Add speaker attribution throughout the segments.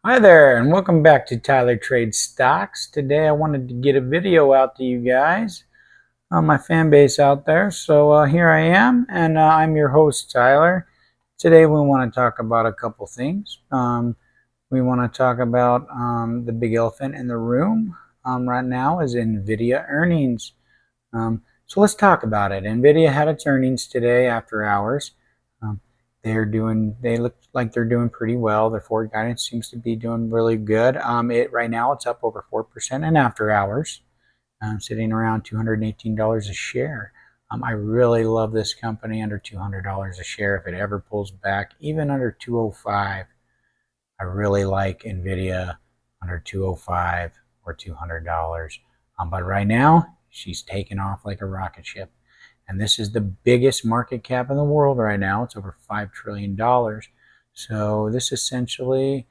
Speaker 1: Hi there, and welcome back to Tyler Trade Stocks. Today I wanted to get a video out to you guys, my fan base out there. So here I am, and I'm your host, Tyler. Today we want to talk about a couple things. We want to talk about the big elephant in the room right now is NVDA earnings. So let's talk about it. NVIDIA had its earnings today after hours. Um, they look like they're doing pretty well. Their forward guidance seems to be doing really good. Right now it's up over 4% in after hours, sitting around $218 a share. I really love this company under $200 a share. If it ever pulls back, even under 205, I really like NVIDIA under 205 or $200. But right now, she's taking off like a rocket ship. And this is the biggest market cap in the world right now. It's over $5 trillion. So this essentially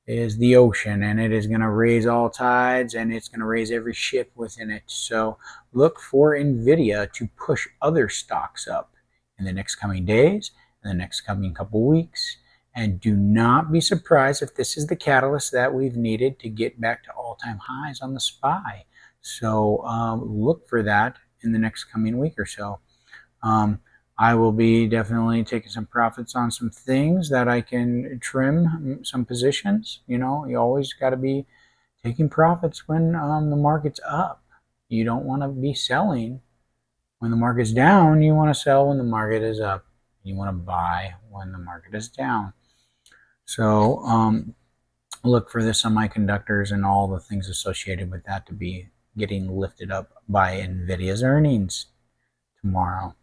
Speaker 1: is the ocean, and it is going to raise all tides, and it's going to raise every ship within it. So look for NVIDIA to push other stocks up in the next coming days, in the next coming couple weeks. And do not be surprised if this is the catalyst that we've needed to get back to all-time highs on the SPY. So look for that in the next coming week or so. I will be definitely taking some profits on some things that I can trim some positions. You know, you always got to be taking profits when the market's up. You don't want to be selling when the market's down. You want to sell when the market is up. You want to buy when the market is down. So look for the semiconductors and all the things associated with that to be getting lifted up by NVIDIA's earnings tomorrow.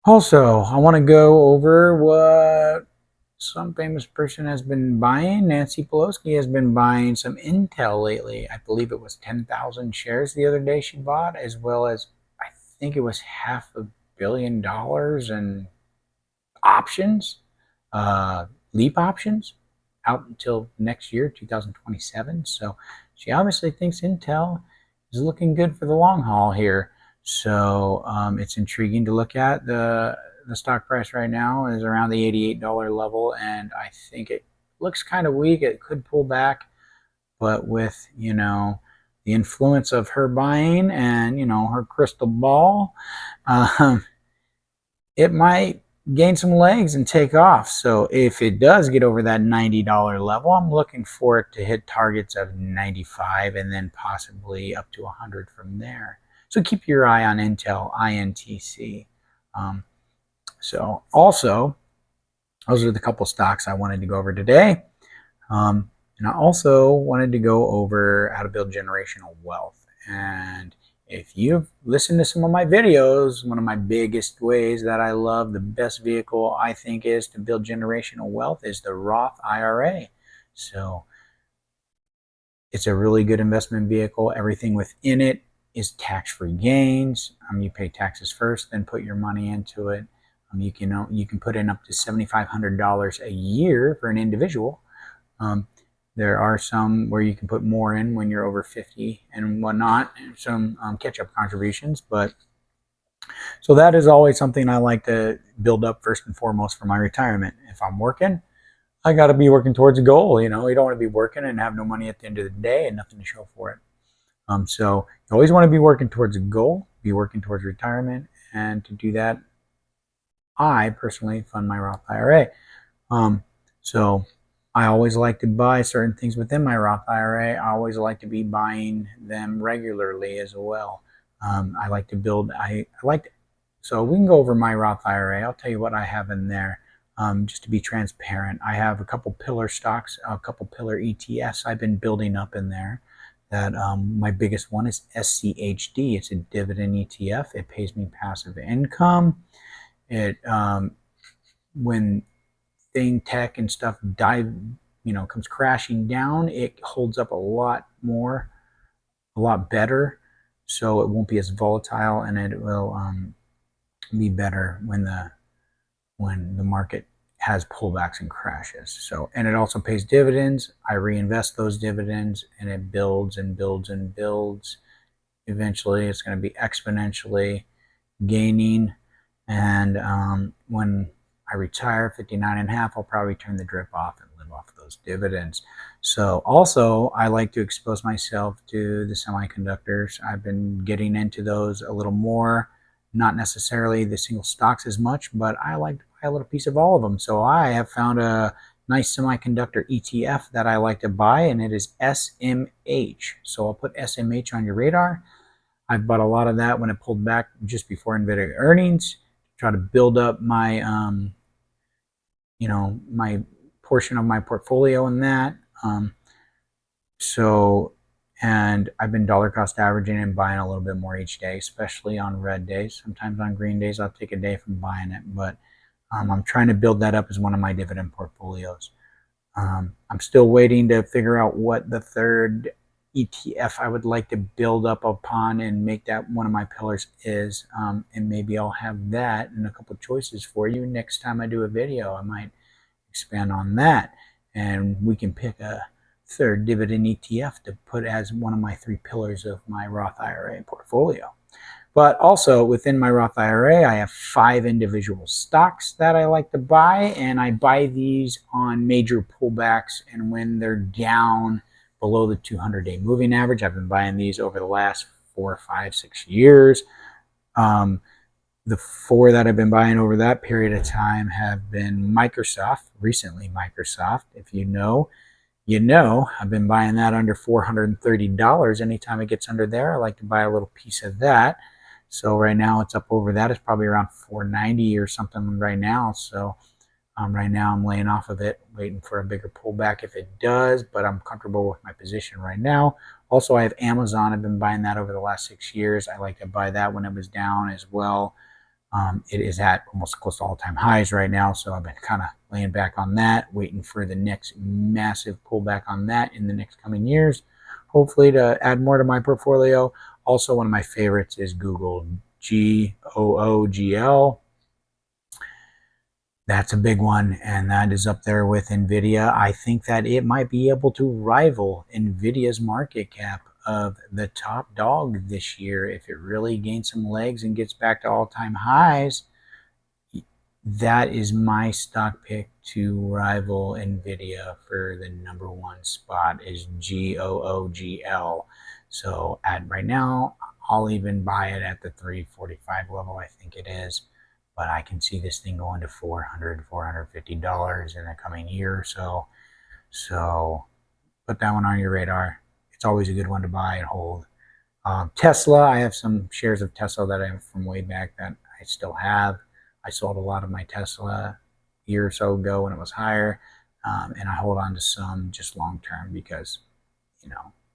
Speaker 1: Also, I want to go over what some famous person has been buying. Nancy Pelosi has been buying some Intel lately. I believe it was 10,000 shares the other day she bought, as well as I think it was $500 million in options, leap options, out until next year, 2027. So she obviously thinks Intel is looking good for the long haul here. So it's intriguing to look at. The stock price right now is around the $88 level, and I think it looks kind of weak. It could pull back, but with the influence of her buying and her crystal ball, um, it might gain some legs and take off. So if it does get over that $90 level, I'm looking for it to hit targets of 95 and then possibly up to 100 from there. So keep your eye on Intel, INTC. So also, those are the couple stocks I wanted to go over today. And I also wanted to go over how to build generational wealth. And if you've listened to some of my videos, one of my biggest ways that I love, the best vehicle I think is to build generational wealth is the Roth IRA. So it's a really good investment vehicle. Everything within it is tax-free gains. You pay taxes first, then put your money into it. You can put in up to $7,500 a year for an individual. There are some where you can put more in when you're over 50 and whatnot, some catch-up contributions. But so that is always something I like to build up first and foremost for my retirement. If I'm working, I got to be working towards a goal. You don't want to be working and have no money at the end of the day and nothing to show for it. So you always want to be working towards a goal, be working towards retirement, and to do that, I personally fund my Roth IRA. So I always like to buy certain things within my Roth IRA. I always like to be buying them regularly as well. I like to build. So we can go over my Roth IRA. I'll tell you what I have in there. Just to be transparent, I have a couple pillar stocks, a couple pillar ETFs I've been building up in there. That my biggest one is SCHD. It's a dividend ETF. It pays me passive income. It when thing tech and stuff comes crashing down, it holds up a lot better, so it won't be as volatile, and it will be better when the market has pullbacks and crashes. So, and it also pays dividends. I reinvest those dividends, and it builds and builds and builds. Eventually it's going to be exponentially gaining, and when I retire 59 and a half, I'll probably turn the drip off and live those dividends. So also, I like to expose myself to the semiconductors. I've been getting into those a little more, not necessarily the single stocks as much, but I like to buy a little piece of all of them. So I have found a nice semiconductor ETF that I like to buy, and it is SMH. So I'll put SMH on your radar. I bought a lot of that when it pulled back just before NVDA earnings, try to build up my, my portion of my portfolio in that. And I've been dollar cost averaging and buying a little bit more each day, especially on red days. Sometimes on green days, I'll take a day from buying it, but I'm trying to build that up as one of my dividend portfolios. I'm still waiting to figure out what the third ETF I would like to build up upon and make that one of my pillars is. And maybe I'll have that and a couple choices for you next time I do a video. I might expand on that, and we can pick a third dividend ETF to put as one of my 3 pillars of my Roth IRA portfolio. But also within my Roth IRA, I have 5 individual stocks that I like to buy, and I buy these on major pullbacks and when they're down below the 200-day moving average. I've been buying these over the last 4, 5, 6 years. The 4 that I've been buying over that period of time have been Microsoft, recently Microsoft. If you know, you know. I've been buying that under $430. Anytime it gets under there, I like to buy a little piece of that. So right now it's up over that. It's probably around $490 or something right now. So right now I'm laying off of it, waiting for a bigger pullback if it does, but I'm comfortable with my position right now. Also, I have Amazon. I've been buying that over the last 6 years. I like to buy that when it was down as well. It is at almost close to all-time highs right now, so I've been kind of laying back on that, waiting for the next massive pullback on that in the next coming years, hopefully to add more to my portfolio. Also, one of my favorites is Google, GOOGL. That's a big one, and that is up there with NVIDIA. I think that it might be able to rival NVIDIA's market cap of the top dog this year. If it really gains some legs and gets back to all-time highs, that is my stock pick to rival NVIDIA for the #1 spot is GOOGL. So right now, I'll even buy it at the 345 level, I think it is. But I can see this thing going to $400, $450 in the coming year or so. So put that one on your radar. It's always a good one to buy and hold. Tesla, I have some shares of Tesla that I have from way back that I still have. I sold a lot of my Tesla a year or so ago when it was higher, and I hold on to some just long term because,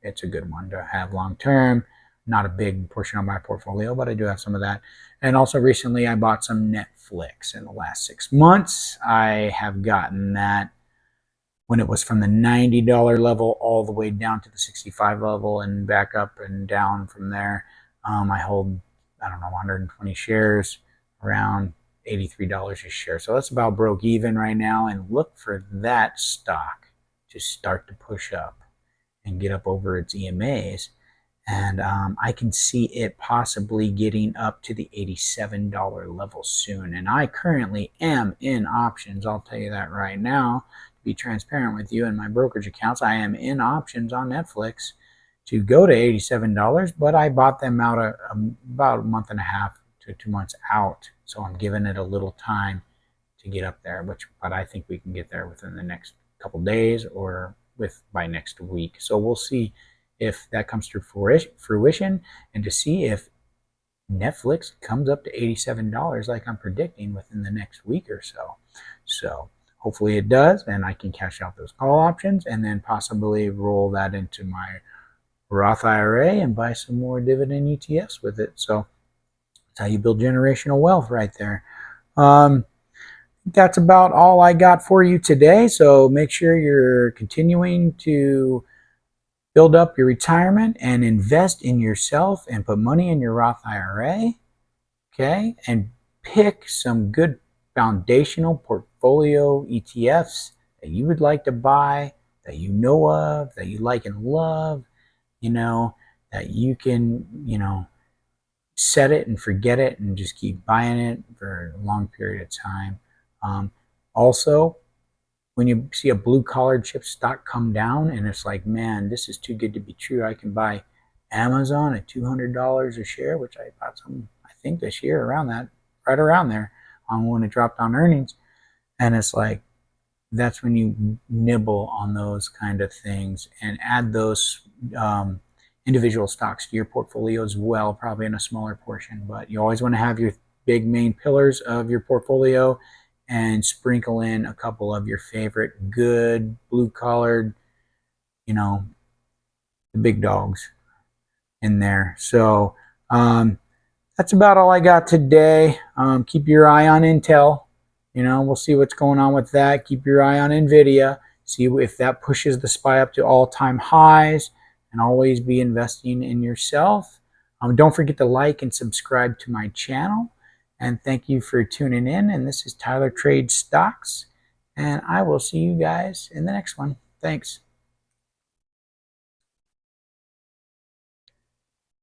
Speaker 1: it's a good one to have long term. Not a big portion of my portfolio, but I do have some of that. And also recently I bought some Netflix in the last 6 months. I have gotten that when it was from the $90 level all the way down to the 65 level and back up and down from there. I hold, 120 shares, around $83 a share. So that's about broke even right now, and look for that stock to start to push up and get up over its EMAs. And I can see it possibly getting up to the $87 level soon. And I currently am in options. I'll tell you that right now. To be transparent with you, in my brokerage accounts, I am in options on Netflix to go to $87, but I bought them out about a month and a half to 2 months out. So I'm giving it a little time to get up there, but I think we can get there within the next couple days or by next week. So we'll see if that comes to fruition, and to see if Netflix comes up to $87 like I'm predicting within the next week or so. So hopefully it does, and I can cash out those call options and then possibly roll that into my Roth IRA and buy some more dividend ETFs with it. So that's how you build generational wealth right there. That's about all I got for you today. So make sure you're continuing to build up your retirement and invest in yourself and put money in your Roth IRA, okay? And pick some good foundational portfolio ETFs that you would like to buy, that you know of, that you like and love, that you can, set it and forget it and just keep buying it for a long period of time. Also, when you see a blue collar chip stock come down and it's like, man, this is too good to be true. I can buy Amazon at $200 a share, which I bought some, I think this year around that, right around there, when it dropped on earnings. And it's like, that's when you nibble on those kind of things and add those individual stocks to your portfolio as well, probably in a smaller portion. But you always want to have your big main pillars of your portfolio and sprinkle in a couple of your favorite good blue collared, the big dogs in there. So that's about all I got today. Keep your eye on Intel. We'll see what's going on with that. Keep your eye on NVDA. See if that pushes the SPY up to all-time highs, and always be investing in yourself. Don't forget to like and subscribe to my channel. And thank you for tuning in. And this is Tyler Trades Stocks. And I will see you guys in the next one. Thanks.